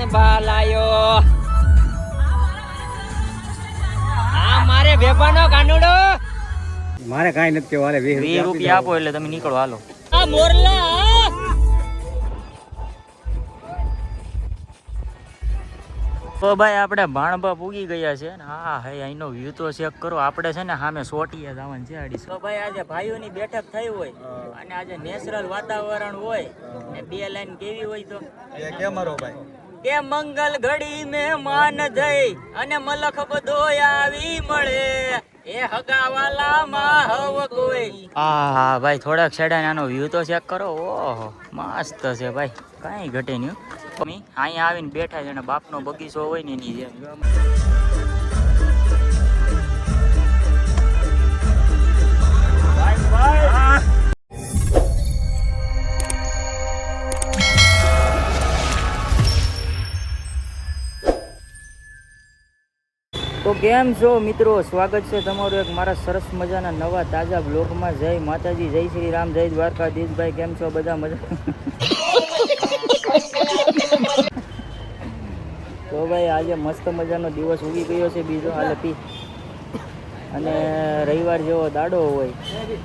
ભણવા લાયો. આ મારે ભેપાનો કાનુડો. મારે કાઈ નથી કેવું. હાલે 20 રૂપિયા આપો એટલે તમે નીકળો. હાલો. આ મોરલા તો ભાઈ આપણે ભાણભા પૂગી ગયા છે. હા હે અહીંનો વ્યૂ તો ચેક કરો. આપણે છે ને સામે સોટીએ જવાનું છે આડી. તો ભાઈ આજે ભાઈઓની બેઠક થઈ હોય અને આજે નેચરલ વાતાવરણ હોય ને બે લાઈન કેવી હોય તો કેમ મારો ભાઈ કે મંગલ ઘડી મહેમાન જઈ અને મલખ બધો આવી મળે એ હગાવાલા માં હવ કોઈ. હા ભાઈ થોડાક છેડા આનો વ્યૂ તો ચેક કરો. ઓહો મસ્ત છે ભાઈ, કાંઈ ઘટે નહીં. અહીંયા આવીને બેઠા છે ને બાપનો બગીચો હોય ને એની જેમ. તો કેમ છો મિત્રો, સ્વાગત છે તમારું એક મારા સરસ મજાના નવા તાજા બ્લોગમાં. જય માતાજી, જય શ્રી રામ, જય દ્વારકાધીશ. ભાઈ કેમ છો બધા? મજા? તો ભાઈ આજે મસ્ત મજાનો દિવસ ઉગી ગયો છે બીજો હાલે પી, અને રવિવાર જેવો દાડો હોય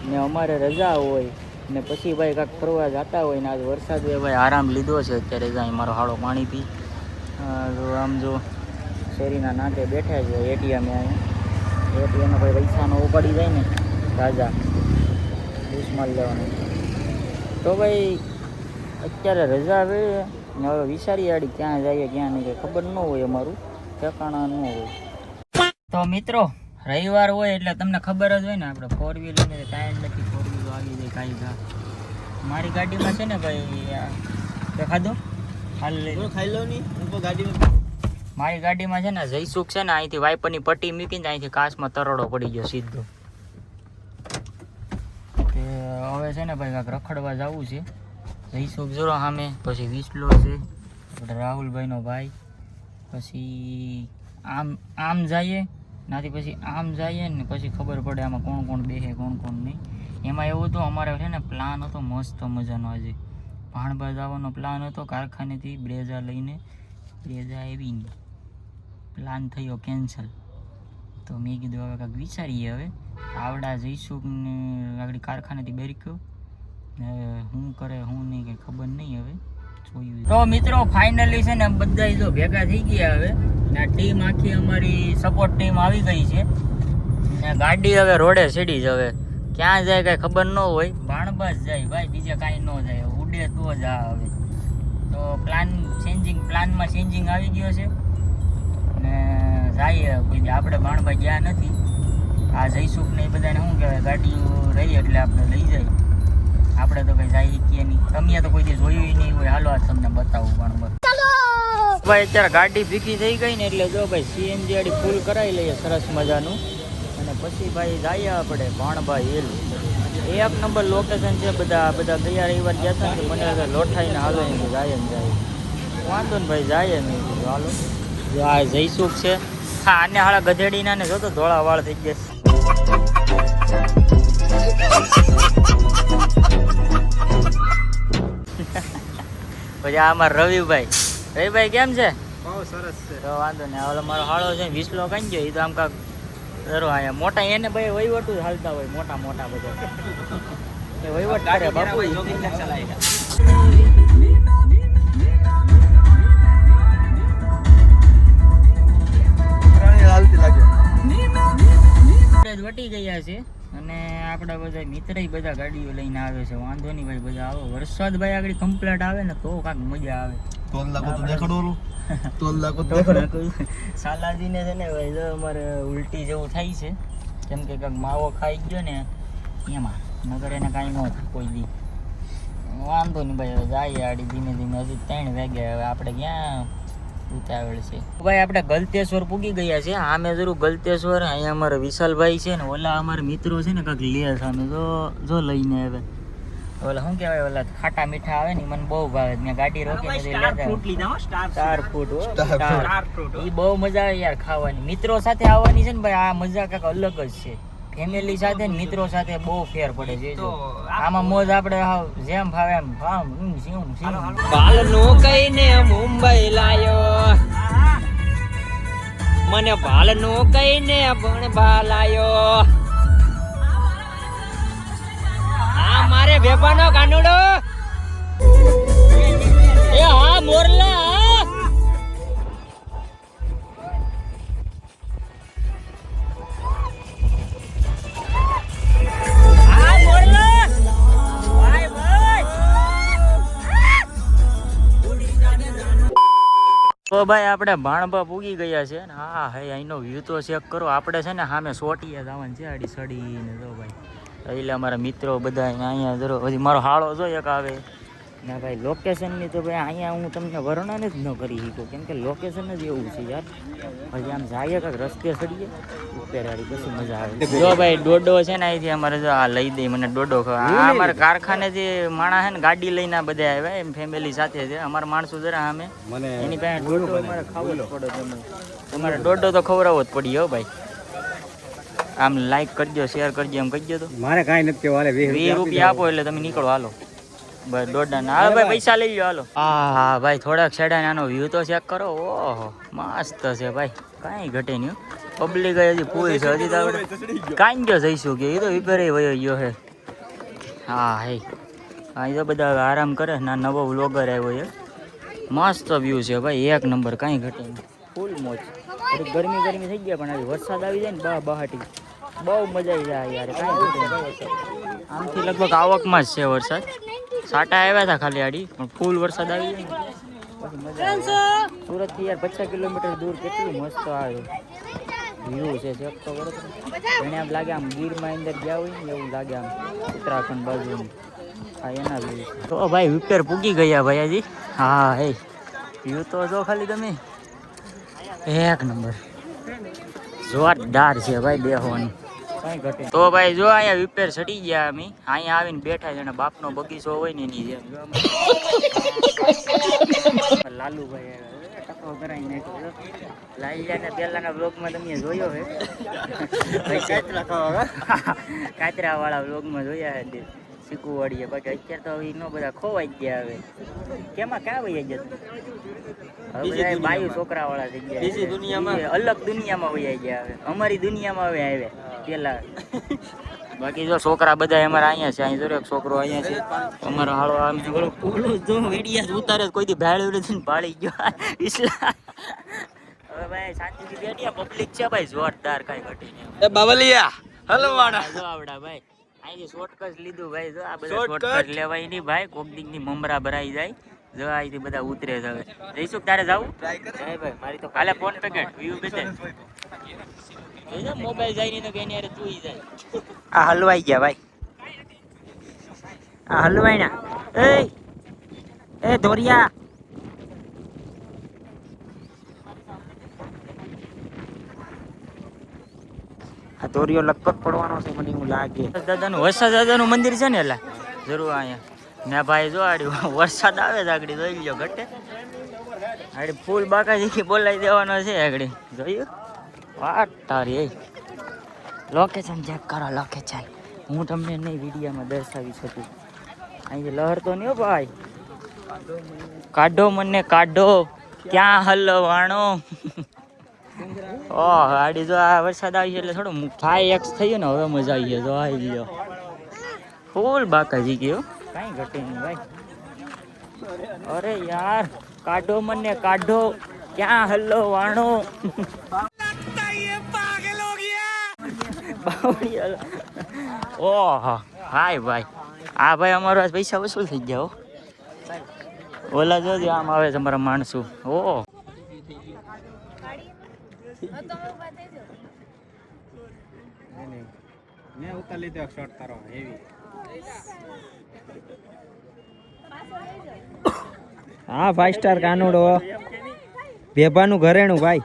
ને અમારે રજા હોય ને પછી ભાઈ કાંઈક ફરવા જતા હોય ને આજ વરસાદે ભાઈ આરામ લીધો છે. અત્યારે જાય મારો હાડો પાણી પી. આમ જો શેરીના નાકે બેઠા છે. એટીએમ એટીએમમાં ભાઈ પૈસાનો ઉપાડી જાય ને રાજા દુશ્મન લેવાનું. તો ભાઈ અત્યારે રજા આવે ને હવે વિચારી આડી ક્યાં જઈએ ક્યાં નહીં, કંઈ ખબર ન હોય, અમારું ઠેકાણા ન હોય. તો મિત્રો રવિવાર હોય એટલે તમને ખબર જ હોય ને આપણે ફોર વ્હીલ લઈને ટાઈમ નથી, ફોર વ્હીલો આવી જાય કાંઈ ઘા. મારી ગાડીમાં છે ને ભાઈ ખાધો હાલ લઈ ખાઈ લો નહીં. હું તો ગાડીમાં મારી ગાડીમાં છે ને જયસુખ છે ને અહીંથી વાઇપરની પટ્ટી મૂકીને અહીંથી કાચમાં તરડો પડી ગયો સીધો. કે હવે છે ને ભાઈ કાંઈક રખડવા જવું છે. જયસુખ જોરો સામે, પછી વિસલો છે આપણે રાહુલભાઈનો ભાઈ, પછી આમ જઈએ નાથી પછી આમ જઈએ ને પછી ખબર પડે આમાં કોણ કોણ બેસે કોણ કોણ નહીં. એમાં એવું હતું અમારે છે ને પ્લાન હતો મસ્ત મજાનો. આજે ભાણભા જવાનો પ્લાન હતો કારખાનેથી બ્રેઝા લઈને. બ્રેઝા એવી નહીં, પ્લાન થયો કેન્સલ. તો મેં કીધું હવે કાંઈક વિચારીએ. હવે આવડા જઈશું ને આગળ કારખાનેથી બેરીક્યો ને હવે શું કરે શું નહીં કંઈ ખબર નહીં. હવે જોયું. તો મિત્રો ફાઇનલી છે ને બધા જો ભેગા થઈ ગયા હવે ને ટીમ આખી અમારી સપોર્ટ ટીમ આવી ગઈ છે ને ગાડી હવે રોડે સીડી જ. હવે ક્યાં જાય કાંઈ ખબર ન હોય. ભાણભા જ જાય ભાઈ, બીજે કાંઈ ન જાય. ઉડે તો જ આ હવે તો પ્લાનમાં ચેન્જિંગ આવી ગયો છે ને જઈએ. કોઈ આપણે ભાણભાઈ ગયા નથી. આ જઈસુખ ને એ બધાને શું કહેવાય ગાડીઓ રહી એટલે આપણે લઈ જાય. આપણે તો કંઈ જઈ શકીએ નહીં. તમે તો કોઈ દી જોયું નહીં હોય. હાલો આ તમને બતાવું ભાણભા. ભાઈ અત્યારે ગાડી ભીખી થઈ ગઈ ને એટલે જો ભાઈ સીએનજી ગાડી ફૂલ કરાવી લઈએ સરસ મજાનું અને પછી ભાઈ જઈએ આપણે ભાણભા હિલ. એક નંબર લોકેશન છે. બધા ગયા રવિવાર ગયા હતા ને મને લોઠાઈને હાલો એમ જાય ને જાય. વાંધો ને ભાઈ જાય ને હાલો. આ જયસુખ છે. હા આને હાળા ગધેડીના ને જોતો ધોળા વાળ થઈ ગયા. પછી આ અમારા રવિભાઈ કેમ છે? બહુ સરસ છે. તો વાંધો ને હવે મારો હાળો છે વિસલો કઈ ગયો. એ તો આમ કાંક ધરો અહીંયા મોટા એને ભાઈ વહીવટું હાલતા હોય મોટા બધા એ વહીવટ કરે બાપુ. વટી ગયા છે અને આપણા બધા મિત્ર બધા ગાડીઓ લઈને આવે છે. વાંધો નહીં ભાઈ, બધા આવો. વરસાદ ભાઈ આગળ કમ્પ્લેટ આવે ને તો કાંઈક મજા આવે. સાલાજીને છે ને ભાઈ અમારે ઉલટી જેવું થાય છે કેમ કે કાંઈક માવો ખાઈ ગયો ને એમાં, નગર એને કાંઈ ન થાય કોઈ દી. વાંધો નહીં ભાઈ, હવે જાય આડી ધીમે ધીમે. હજી 3 વાગ્યા. હવે આપણે ક્યાં ઉતાવળ છે ભાઈ. આપણે ગલતેશ્વર પૂગી ગયા છે. આમે જરૂર ગલતેશ્વર. અહીંયા અમારા વિશાલભાઈ છે ને ઓલા અમારા મિત્રો છે ને કાંઈક લે સામે જો લઈને આવે. ઓલા શું કહેવાય ઓલા ખાટા મીઠા આવે ને મને બહુ ભાવે. મેં ગાડી રોકીને સ્ટાર ફ્રૂટ એ બહુ મજા આવે યાર ખાવાની. મિત્રો સાથે આવવાની છે ને ભાઈ આ મજા કાંઈક અલગ જ છે. ફેમિલી સાથે ને મિત્રો સાથે બહુ ફેર પડે છે. આમાં મોજ આપણે જેમ ભાવે એમ ભાવ. બાલનું કહીને મુંબઈ લાયો મને ભાલનું કઈને પણ ભાલાયો. આ મારે ભેપાનો કાનુડો. એ હા મોરલા. તો ભાઈ આપણે ભાણભા પૂગી ગયા છે ને. હા હે અહીંનો વ્યૂ તો ચેક કરો. આપણે છે ને સામે સોટીએ જવાનું છે આડી સડીને. જો ભાઈ એટલે અમારા મિત્રો બધા અહીંયા જરો હજી મારો હાળો જો એક આવે ને ભાઈ. લોકેશનની તો ભાઈ અહીંયા હું તમને વર્ણન જ ન કરી શકું, કેમ કે લોકેશન જ એવું છે યાર. હજી આમ જઈએ કાંઈક રસ્તે સડીએ ઉપેરાડી પછી મજા આવે. જો ભાઈ ડોડો છે ને અહીંથી અમારે જો આ લઈ દઈ મને ડોડો. આ અમારે કારખાને જે માણા છે ને ગાડી લઈને બધા આવ્યા એમ ફેમિલી સાથે છે. અમારા માણસો જરા સામે એની પાસે ડોડો અમારે ખાવો જ પડે. તમારે ડોડો તો ખવડાવવો જ પડી હો ભાઈ. આમ લાઈક કરજો, શેર કરજો, એમ કરજો. તો મારે કાંઈ નથી કહેવું. હાલે 20 રૂપિયા આપો એટલે તમે નીકળો. હાલો બસ દોડા ના. હાલો ભાઈ પૈસા લઈ લો. હાલો. હા ભાઈ થોડાક છેડા આનો વ્યૂ તો ચેક કરો. ઓહો મસ્ત છે ભાઈ, કાંઈ ઘટે નહીં. પબ્લિક હજી ફૂલ છે. હજી તો આપણે કાંઈ ગયો જઈશું કે એ તો વિભરે વયો ગયો છે. હા હે હા એ તો બધા હવે આરામ કરે. ના નવો વ્લોગર આવ્યો છે. મસ્ત વ્યૂ છે ભાઈ, એક નંબર, કાંઈ ઘટે નહીં. ફૂલ મોજ. ગરમી ગરમી થઈ ગયા પણ આવી વરસાદ આવી જાય ને બહાટી બહુ મજા આવી જાય યાર. કાંઈ ઘટે નહીં. આમથી લગભગ આવકમાં જ છે વરસાદ. સાટા આવ્યા હતા ખાલી આડી, પણ ફૂલ વરસાદ આવી જાય ને પછી મજા આવે. સુરતથી યાર 50 કિલોમીટર દૂર કેટલું મસ્ત આવે વ્યૂ છે. ચેક તો કરો. એને આમ લાગે આમ ગીરમાં અંદર ગયા હોય ને એવું લાગે આમ ઉત્તરાખંડ બાજુ. હા એના વ્યૂ તો ભાઈ વિપેર પૂગી ગયા ભાઈ હજી. હા હે વ્યૂ તો જો ખાલી તમે, એક નંબર જોરદાર છે ભાઈ બેહવાનું. તો ભાઈ જો અહીંયા વિપેર ચડી ગયા અમે. અહીંયા આવીને બેઠા છે. બાપનો બગીચો હોય ને એની જેમ. લાલુભાઈ ટકો કરાવી નાખ્યો. લાલિયાના પહેલાના બ્લોગમાં તમે જોયો હે. કાતરા વાળા બ્લોગમાં જોયા છે શીખુવાડીએ. બાકી અત્યારે તો હવે નો બધા ખોવાઈ ગયા. હવે કેમાં ક્યાં વહી ગયા? હવે બધા બાયુ છોકરા વાળા થઈ ગયા. બીજી દુનિયામાં, અલગ દુનિયામાં વહી ગયા. હવે અમારી દુનિયામાં હવે આવ્યા પેલા. બાકી જો છોકરા બધા અમારા અહીંયા છે. અહીં જો એક છોકરો અહીંયા છે અમારો હાળો. આમ ઓલો જો વિડિયા ઉતારે કોઈ દી ભાડ્યું નથી ને ભાળી ગયો ઇસ્લા. હવે ભાઈ શાંતિથી બેઠ્યા. પબ્લિક છે ભાઈ જોરદાર, કાંઈ ઘટી નહીં. એ બાવલિયા હલવાડા જો આવડા ભાઈ અહીંથી શોર્ટકટ લીધું ભાઈ. જો આ બધા શોર્ટકટ લેવાય નહીં ભાઈ. કોક દી ની મમરા ભરાઈ જાય. જો અહીંથી બધા ઉતરે છે. હવે જઈશું તારે જાવું? ભાઈ મારી તો કાલે ફોન પેકેટ વ્યૂ બેસે મોબાઈલ જાય નહીં તો કે યાર તું જાય. આ હલવાઈ ગયા ભાઈ. આ હલવાઈ ના. એ ધોરિયા આ ધોરિયો લગભગ પડવાનો છે મને એવું લાગે. દાદાનું વરસાદ દાદાનું મંદિર છે ને એટલે જરૂર અહીંયા ને ભાઈ જો આડી વરસાદ આવે છે આગળ જોઈ લ્યો ઘટે. આડી ફૂલ બાકાજી બોલાવી દેવાનો છે આગળ જોયું. વાત તારી લોકેશન ચેક કરો. લોકેશન હું તમને નહીં વિડીયોમાં દર્શાવી શકું. અહીં લહેર તો નહીં હો ભાઈ. કાઢો મને કાઢો, ક્યાં હલવાણો. ઓહ ગાડી જો આ વરસાદ આવી એટલે થોડું 5x થયું ને. હવે મજા આવી ગયો. જો આવી ગયો ફૂલ બાકાજી ગયો, કાંઈ ઘટે નહીં ભાઈ. અરે યાર કાઢો મને કાઢો, ક્યાં હલવાણો. ઓહ હાય ભાઈ. આ ભાઈ અમારો આજ પૈસા વસૂલ થઈ ગયા હો. ઓલા જોજો આમ આવે છે અમારા માણસો. ઓહ મેં ઉતાર લીધો શોર્ટ તારો હેવી. હા 5 સ્ટાર કાનુડો ભેભાનું ઘરેણું ભાઈ.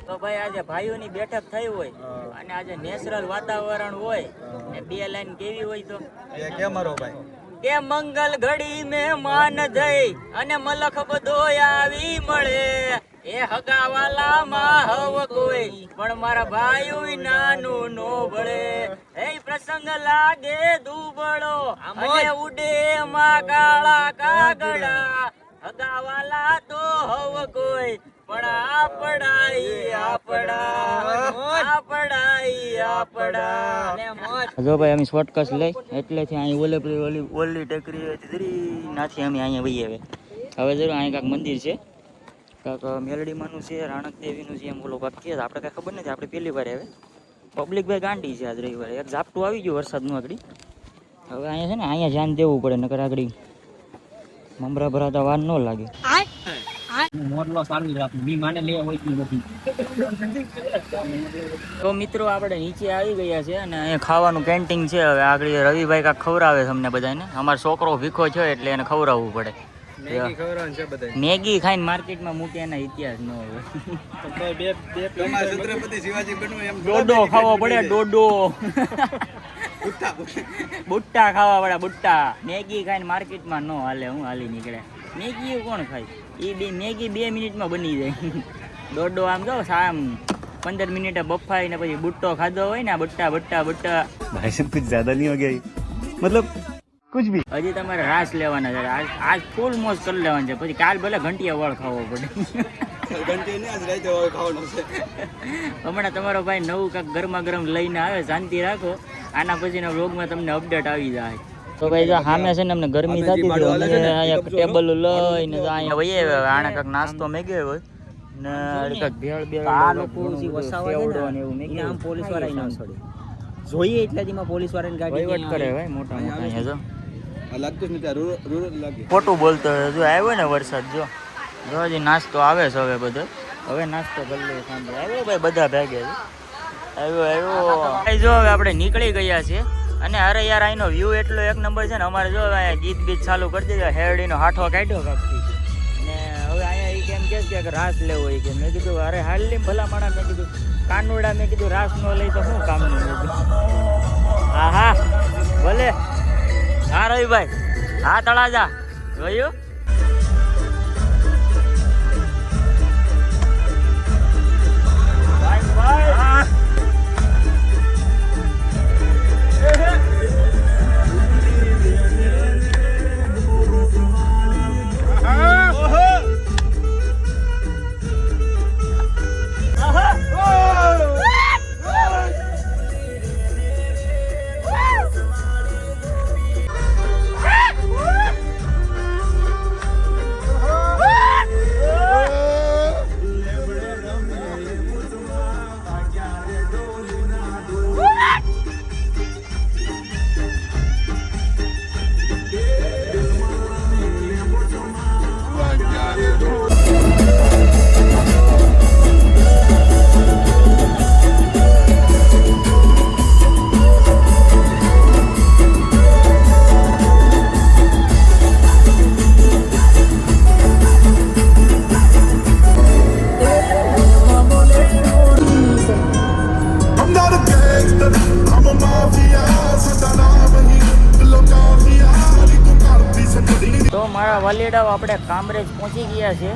તો ભાઈ આજે ભાઈઓની બેઠક થઈ હોય અને આજે નેચરલ વાતાવરણ હોય ને બે લાઈન કેવી હોય તો કેમરો ભાઈ કે મંગલ ઘડી મહેમાન જઈ અને મલખ બધો આવી મળે. એ હગાવાલા માં હવ કોઈ પણ મારા ભાઈઓ નાનું નો ભળે. એ પ્રસંગ લાગે દુબળો અને ઉડે માં કાળા કાગડા. હગાવાલા તો હવ કોઈ પણ આપડા જો ભાઈ અમે શોર્ટકટ લઈ એટલેથી અહીં ઓલે પેલી ઓલી ટેકરી હતી નાથી અમે અહીંયા વહી આવે હવે જરૂર અહીં કાંઈક મંદિર છે કાંઈક મેલડીમાંનું છે રાણક દેવીનું છે એમ બોલો કાંઈક છે આપણે કાંઈ ખબર નથી આપણે પહેલી વાર આવે પબ્લિક ભાઈ ગાંડી છે આજ રવિવારે એક ઝાપટું આવી ગયું વરસાદનું આગળ હવે અહીંયા છે ને અહીંયા ધ્યાન દેવું પડે નકર આગળ મમરા ભરાતા વાર ન લાગે તો મિત્રો આપણે નીચે આવી ગયા છે અને અહીંયા ખાવાનું કેન્ટીન છે હવે આગળ રવિભાઈ કાંઈક ખવડાવે છે અમને બધાને અમારો છોકરો ભીખો છે એટલે એને ખવડાવવું પડે મેગી ખાઈને માર્કેટમાં મૂકે એના ઇતિહાસ ન હોય ડોડો ખાવો પડે ડોડો બુટ્ટા ખાવા પડે બુટ્ટા મેગી ખાઈને માર્કેટમાં ન હાલે હું હાલી નીકળે મેગી કોણ ખાય એ મેગી 2 મિનિટમાં બની જાય ડોડો આમ જો આમ 15 મિનિટે બફાઈ ને પછી બુટ્ટો ખાધો હોય ને બુટ્ટા બુટ્ટા બુટ્ટા भाई साहब कुछ ज्यादा नहीं हो गया मतलब कुछ भी હજી તમારે રાસ લેવાના છે આજ ફૂલ મોજ કરી લેવાની છે પછી કાલ ભલે ઘંટિયા વાળ ખાવો પડે હમણાં તમારો ભાઈ નવું કાંક ગરમા ગરમ લઈને આવે શાંતિ રાખો આના પછીના વ્લોગમાં તમને અપડેટ આવી જાય તો ભાઈ જો સામે છે ને અમને ગરમી થતી હતી અહીંયા ટેબલ લઈને અહીંયા વહી આવ્યા આને કાંક નાસ્તો મેગ્યો હોય ને કાંક ભેળ બેળ આ લોકો સેવડો ને એવું મેગ્યો આમ પોલીસ વાળા ના છોડે જોઈએ એટલામાં પોલીસ વાળાની ગાડી વહીવટ કરે ભાઈ મોટા મોટા અહીંયા જો લાગતું જ નથી લાગે ખોટું બોલતો જો આવ્યો ને વરસાદ જો હજી નાસ્તો આવે છે હવે બધો હવે નાસ્તો કરી લે સાંભળે આવ્યો ભાઈ બધા ભેગે આવ્યો જો હવે આપણે નીકળી ગયા છે અને અરે યાર અહીંનો વ્યૂ એટલો એક નંબર છે ને અમારે જો અહીંયા ગીત બીત ચાલુ કરી દીધો હેરડીનો હાથો કાઢ્યો કાપથી ને હવે અહીંયા એ કેમ કે રાસ લેવો એ કે મેં કીધું અરે હાલ લે ભલા માણા મેં કીધું કાનુડા મેં કીધું રાસ નો લઈ તો શું કામનું હા હા ભલે હા રવિભાઈ હા તળાજા જોયું મારા વાલીડાઓ આપણે કામરેજ પહોંચી ગયા છે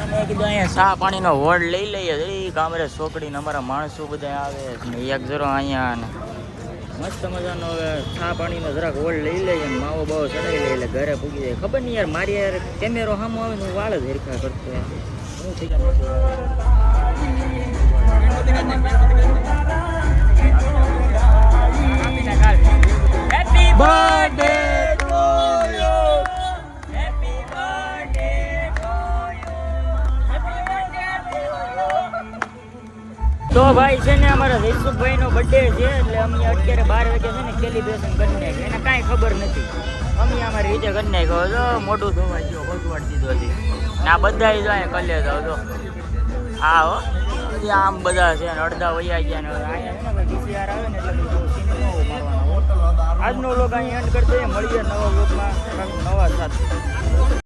મેં કીધું અહીંયા ચા પાણીનો વોર્ડ લઈ લઈએ એ કામરેજ ચોકડીને અમારા માણસો બધા આવે ને એક જરો અહીંયા ને મસ્ત મજાનો હવે ચા પાણીનો જરાક વોર્ડ લઈ લઈએ ને માવો બાવો ચડાવી લઈએ એટલે ઘરે પૂગી જાય ખબર નહીં યાર મારી યાર કેમેરો સામો આવે ને વાળ જ હરખા કરતો શું થઈ જાય હેપી બર્થડે તો ભાઈ છે ને અમારા જયસુખભાઈ નો બર્થડે છે એટલે અમે અત્યારે 12 વાગે છે ને સેલિબ્રેશન કરી નાખ્યું એને કાંઈ ખબર નથી અમે અમારી રીતે કરી નાખ્યો જો મોઢું ધોવા ગયો ભગવાડ દીધો હતી આ બધા જો અહીંયા કરી લેતા હતો હા હો આમ બધા છે ને અડધા વૈયા ગયા ને અહીંયા છે ને ડીસીઆર આવે ને એટલે મારવાનો આજનો લોક અહીં એન્ડ કરી દઈએ મળીએ નવા લોકમાં નવા સાથે